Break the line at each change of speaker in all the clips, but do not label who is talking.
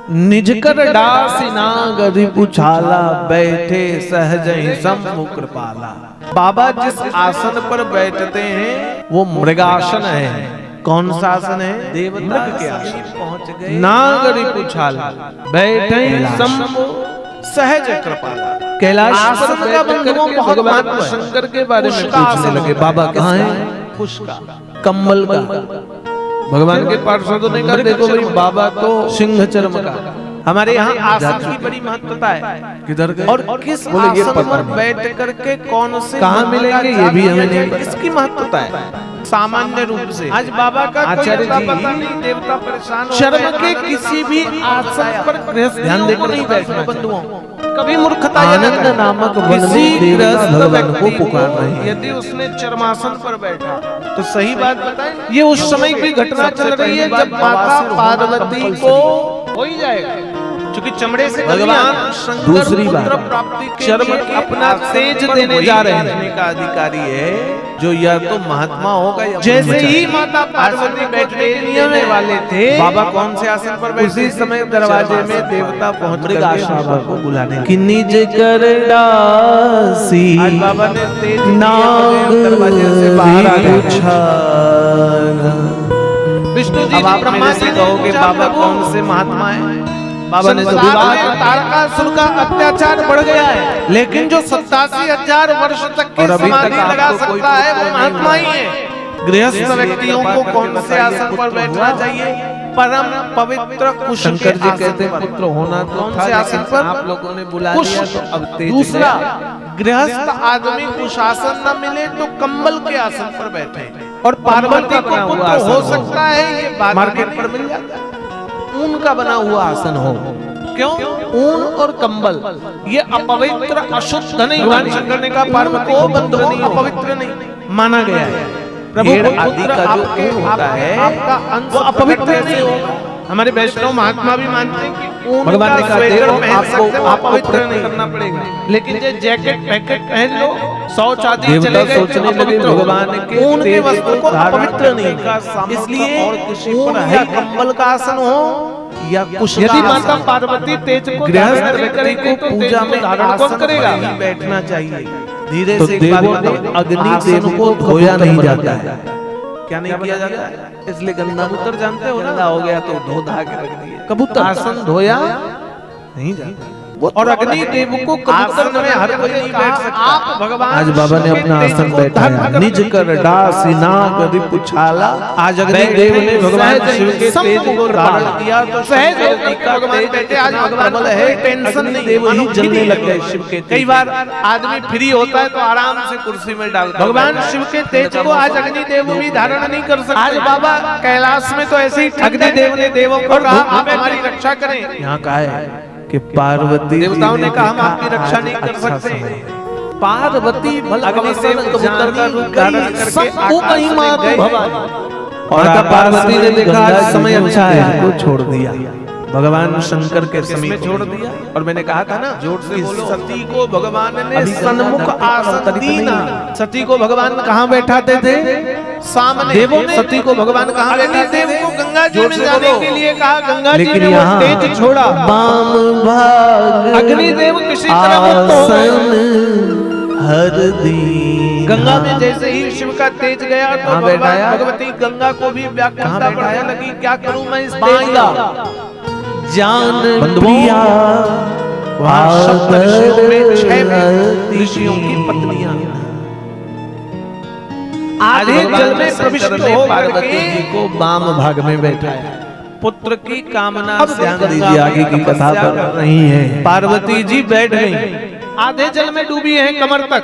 निज कर डासी नाग रिपुछाला, बैठे सहज ही सम्मुख कृपाला। बाबा जिस आसन पर बैठते हैं वो मृगासन है। कौन सा आसन है? देवता के आसन। पहुंच गए नाग रिपुछाला, बैठे सम्मुख सहज कृपाला। कैलाश आसन का बंधुओं बहुत महत्व। शंकर के बारे में पूछने लगे, बाबा कहाँ है? कुश का, कम्बल का। भगवान के पार्षदों ने कहा देखो भाई बाबा तो सिंह चर्म का। हमारे यहाँ आसन की बड़ी महत्वता है। किधर गए? और किस आसन पर बैठ करके कौन से कहाँ मिलेंगे ये भी हमें नहीं। इसकी महत्वता है सामान्य रूप से। आज बाबा का आचार्य जी पता नहीं, देवता परेशान हो चर्म के किसी भी आसन पर ध्यान देकर नहीं बैठना बंधुओं। कभी मूर्खता आनंद नामक किसी गृहस्थ भगवान को पुकार रहे हैं। यदि उसने चरमासन पर बैठा तो सही बात बताएं, ये उस समय की घटना चल रही है जब माता पार्वती को हो ही जाएगा, क्योंकि चमड़े से भगवान दूसरी बार प्राप्ति के चर्म अपना तेज देने जा रहे हैं का अधिकारी है, जो या तो महात्मा होगा या जैसे ही माता पार्वती बैठने वाले थे, बाबा कौन से आसन पर बैठे? उसी समय दरवाजे में देवता पहुंच गए बाबा को बुलाने कि निज कर डासी। आज बाबा ने तेज नाग दरवाजे से बाहर आ गए। विष्णु जी ब्रह्मा जी कहोगे बाबा कौन से महात्मा है? बाबा ने तारकासुर का अत्याचार बढ़ गया है, लेकिन जो 87,000 वर्ष तक की समाधि लगा सकता है वो महात्मा ही है। गृहस्थ व्यक्तियों को कौन से आसन पर बैठना चाहिए? परम पवित्र कुश। शंकर जी कहते हैं पुत्र होना तो कौन से आसन पर? आप लोगों ने बुला दिया तो अब तेज। दूसरा, गृहस्थ आदमी कुश आसन न मिले तो कंबल के आसन पर बैठे। और पार्वती को पुत्र हो सकता है ये मार्केट पर मिल जाता है। ऊन का बना हुआ आसन हो। क्यों? ऊन और कंबल ये अपवित्र अशुद्ध नहीं। भगवान शंकर ने कहा पार्वती को बंधुओं अपवित्र नहीं माना गया है। प्रभु आदि का जो ऊन होता है आपका अंश वो अपवित्र नहीं होगा। हमारे वैष्णव महात्मा भी मानते हैं कि ऊन भगवान ने कहा आपको अपवित्र नहीं करना पड़ेगा, लेकिन जो जैकेट पैकेट पहन लो, शौच आदि चले गए, सोचने लगे भगवान के ऊन के वस्त्र को अपवित्र नहीं। इसलिए ऊन या कंबल का आसन हो या कुश। यदि माता पार्वती तेज को गृहस्थ व्यक्ति को पूजा में धारण कौन करेगा? बैठना चाहिए। धीरे से देवों ने अग्नि देव को धोया नहीं जाता है। क्या नहीं किया जाता है? इसलिए गंदा कबूतर जानते हो ना, हो गया तो धो धा के रख दिया। कबूतर आसन धोया नहीं जाता। और अग्नि देव को कबूतर में हर कोई नहीं बैठ सकता। आप भगवान आज बाबा ने अपना आसन बैठाया। निज कर डासी नाग रिपुछाला। आज अग्नि देव ने भगवान शिव के तेज को धारण किया तो सहज भगवान बैठे। आज भगवान है टेंशन नहीं, देव ही जलने लग गए शिव के। कई बार आदमी फ्री होता है तो आराम से कुर्सी में डालता। भगवान शिव के तेज को आज अग्नि देव भी धारण नहीं कर सकते। आज बाबा कैलाश में तो ऐसे ही अग्नि देव ने देवों को कहा आप हमारी रक्षा करें। यहाँ कहा है कि पार्वती देवताओं ने कहा हम आपकी रक्षा नहीं कर सकते। पार्वती अग्नि देव कबूतर का रूप धारण करके कहीं मां भवानी। और पार्वती ने देखा समय अच्छा है तो छोड़ दिया। भगवान शंकर के समय छोड़ दिया। और मैंने कहा था ना, जोर से बोलो, सती को भगवान ने सन्मुख आसन दीना। सती को भगवान कहाँ बैठाते थे? सामने। देवों ने सती को भगवान कहाँ बैठाते? देव को गंगा जी में जाने के लिए कहा, गंगा जी ने वो तेज छोड़ा। बाम भाग अग्निदेव किसी तरह हर दी। गंगा में जैसे ही शिव का तेज गया तो भगवती गंगा को भी व्याकुलता बढ़ने लगी। क्या करूं मैं इस तेज का? जान प्रिया ऋषियों की पत्नियां आधे जल में प्रविष्ट हो पार्वती जी को वाम भाग में बैठाया। पुत्र की कामना। अब ध्यान दीजिए, आगे की कथा कर रही है। पार्वती जी बैठ गई, आधे जल में डूबी है कमर तक।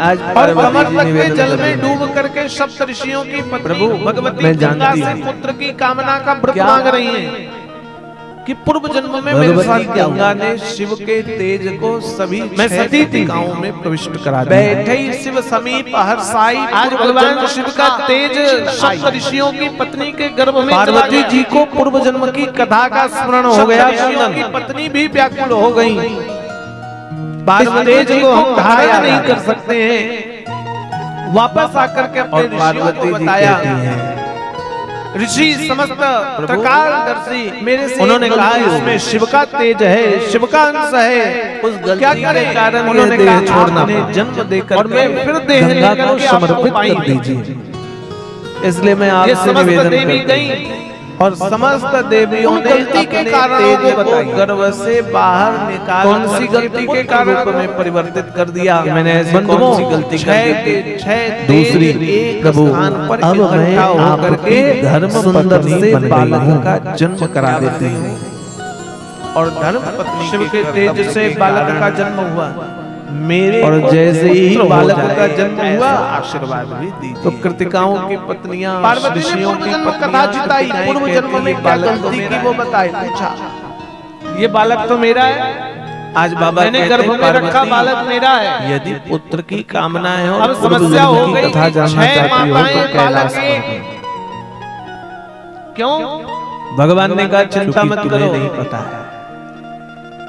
आज और कमर तक के जल में डूब करके सप्त ऋषियों की पत्नी भगवती गंगा से पुत्र की कामना का व्रत मांग रही हैं कि पूर्व जन्म में मेरे साथ गंगा ने शिव के तेज को सभी मैं सती दिशाओं में प्रविष्ट करा दिया। बैठे ही शिव समीप हर्षाई। आज भगवान शिव का तेज सप्त ऋषियों की पत्नी के गर्भ में पार्वती जी को पूर्व जन्म की कथा का स्मरण हो गया। ऋषियों की पत्नी भी व्याकुल हो गई। तेज को हम धारण नहीं कर सकते हैं। वापस आकर के अपने ऋषियों को बताया ऋषि समस्त प्रकारदर्शी मेरे से उन्होंने कहा इसमें शिव का तेज है, शिव का अंश है। उस गलती के कारण उन्होंने कहा छोड़ना जन्म देकर और मैं फिर देह लेकर समर्पित कर दीजिए। इसलिए मैं आपसे निवेदन करती और समस्त देवियों ने गलती के कारणों को गर्भ से बाहर निकाल कौन सी गलती के कारण में परिवर्तित कर दिया मैंने ऐसी कौन सी गलती कर दूसरी प्रभु अब मैं आपके धर्म सुंदर से बालक का जन्म करा देती हूँ। और धर्म पत्नी शिव के तेज से बालक का जन्म हुआ मेरे और जैसे ही बालक का जन्म हुआ आशीर्वाद भी दी। तो कृतिकाओं की पत्नियां पार्वती ने पूर्व जन्म कथा चिताई, पूर्व जन्म में क्या गलती की वो बताए। पूछा ये बालक तो मेरा है, आज बाबा ने गर्भ में रखा बालक मेरा है। यदि पुत्र की कामना है और अब समस्या हो गई, 6 माताएं बालक के क्यों? भगवान ने कहा चिंता मत करो, नहीं पता है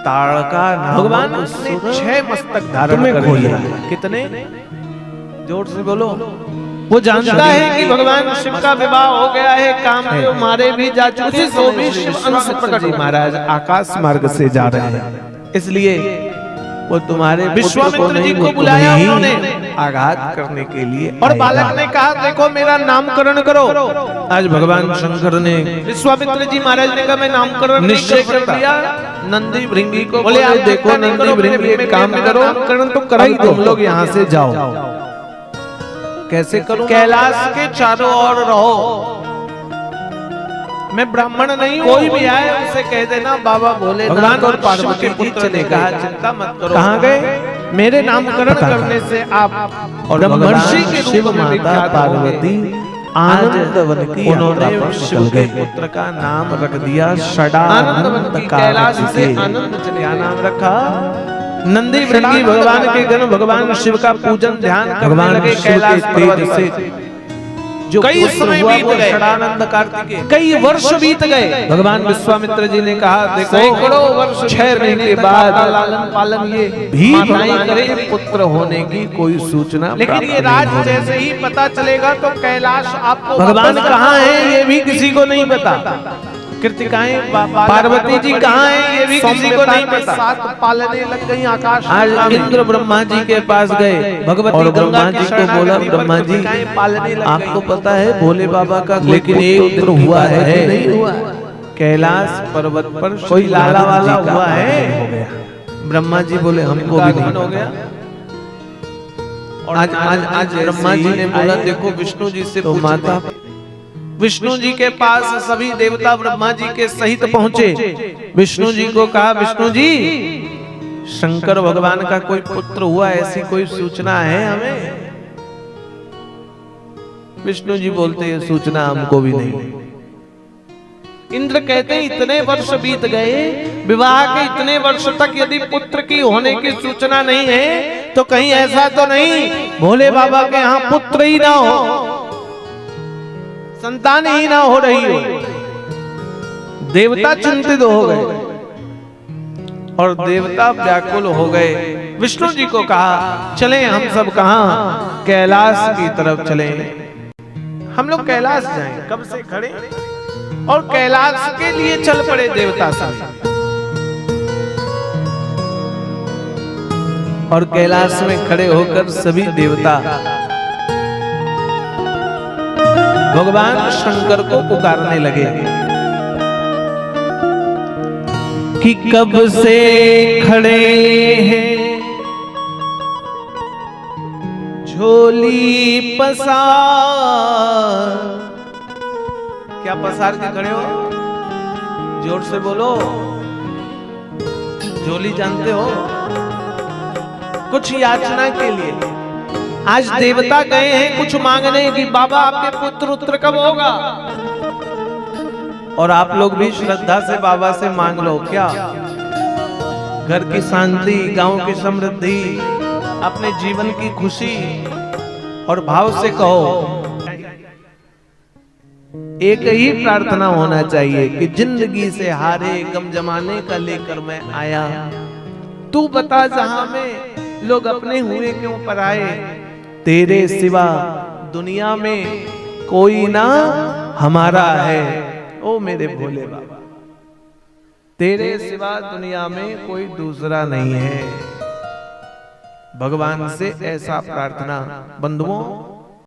ताड़का भगवान उसने 6 मस्तक धारण कर लिया। कितने जोर से बोलो। वो जानता है कि भगवान शिव का विवाह हो गया है, काम में मारे भी जा चुके, तो भी शिव अंश प्रकट महाराज आकाश मार्ग से जा रहे हैं, इसलिए वो तुम्हारे विश्वामित्र जी को बुलाया उन्होंने आघात करने के लिए। और बालक ने कहा देखो मेरा नामकरण करो। आज भगवान शंकर ने विश्वामित्र जी महाराज ने कहा मैं नामकरण निश्चय कर दिया। नंदी भृंगी को बोले आप देखो नंदी भृंगी एक काम करो, नामकरण तो करा ही, तुम लोग यहाँ से जाओ। कैसे करूं? कैलाश के चारों ओर रहो, मैं ब्राह्मण नहीं, कोई भी आए उसे कह देना बाबा भोले भगवान और पार्वती के पुत्र ने कहा चिंता मत करो। कहाँ गए? मेरे नामकरण करने से आप और ब्रह्मर्षि के रूप में विख्यात पार्वती आनंदवन की उन्होंने शिव के पुत्र का नाम रख दिया षडानंद। कैलाश से आनंद चले, क्या नाम रखा? नंदी भृंगी भगवान के गण भगवान शिव का पूजन ध्यान करने लगे कैलाश पर्वत से। जो कई समय बीत गए, षडानंद कार्तिकेय कई वर्ष बीत गए। भगवान विश्वामित्र जी ने कहा देखो सैकड़ों वर्ष 6 महीने के बाद लालन पालन ये भी नहीं करे, पुत्र होने की कोई सूचना, लेकिन ये राज जैसे ही पता चलेगा तो कैलाश आपको भगवान कहाँ है ये भी किसी को नहीं पता। कृतिकाएं पार्वती जी कहाँ हैं ये भी किसी को नहीं पता। 7 पालने लग गई आकाश। आज इंद्र ब्रह्मा जी के पास गए, भगवती और ब्रह्मा जी को बोला ब्रह्मा जी आपको पता है भोले बाबा का लेकिन एक पुत्र हुआ है नहीं हुआ? कैलाश पर्वत पर कोई लाला वाला हुआ है? ब्रह्मा जी बोले हमको भी नहीं हो गया। आज आज आज ब्रह्मा जी ने बोला देखो विष्णु जी से तो माता विष्णु जी के पास सभी देवता ब्रह्मा जी के सहित पहुंचे। विष्णु जी को कहा विष्णु जी शंकर भगवान का कोई पुत्र हुआ ऐसी कोई सूचना है हमें? विष्णु जी बोलते ये सूचना हमको भी नहीं। इंद्र कहते इतने वर्ष बीत गए, विवाह के इतने वर्ष तक यदि पुत्र की होने की सूचना नहीं है तो कहीं ऐसा तो नहीं भोले बाबा के यहाँ पुत्र ही ना हो, संतान ही ना हो रही हो। देवता चिंतित हो गए और देवता व्याकुल हो गए। विष्णु जी को कहा चलें हम सब कहां? कैलाश की तरफ चलें। हम लोग कैलाश जाएं। कब से खड़े और कैलाश के लिए चल पड़े देवता सब। और कैलाश में खड़े होकर सभी देवता भगवान शंकर को पुकारने लगे कि कब से खड़े हैं झोली पसार। क्या पसार के खड़े हो? जोर से बोलो। झोली जानते हो? कुछ याचना के लिए। आज देवता गए हैं कुछ मांगने कि बाबा आपके पुत्र उत्तर कब होगा, और आप लोग भी श्रद्धा से बाबा से मांग लो। क्या? घर की शांति, गांव की समृद्धि, अपने जीवन की खुशी, और भाव से कहो। एक ही प्रार्थना होना चाहिए कि जिंदगी से हारे गम जमाने का लेकर मैं आया, तू बता जहां में लोग अपने हुए क्यों पराए, तेरे सिवा दुनिया में कोई ना हमारा है। ओ मेरे भोले बाबा, तेरे सिवा दुनिया में कोई दूसरा नहीं है। भगवान से ऐसा प्रार्थना बंधुओं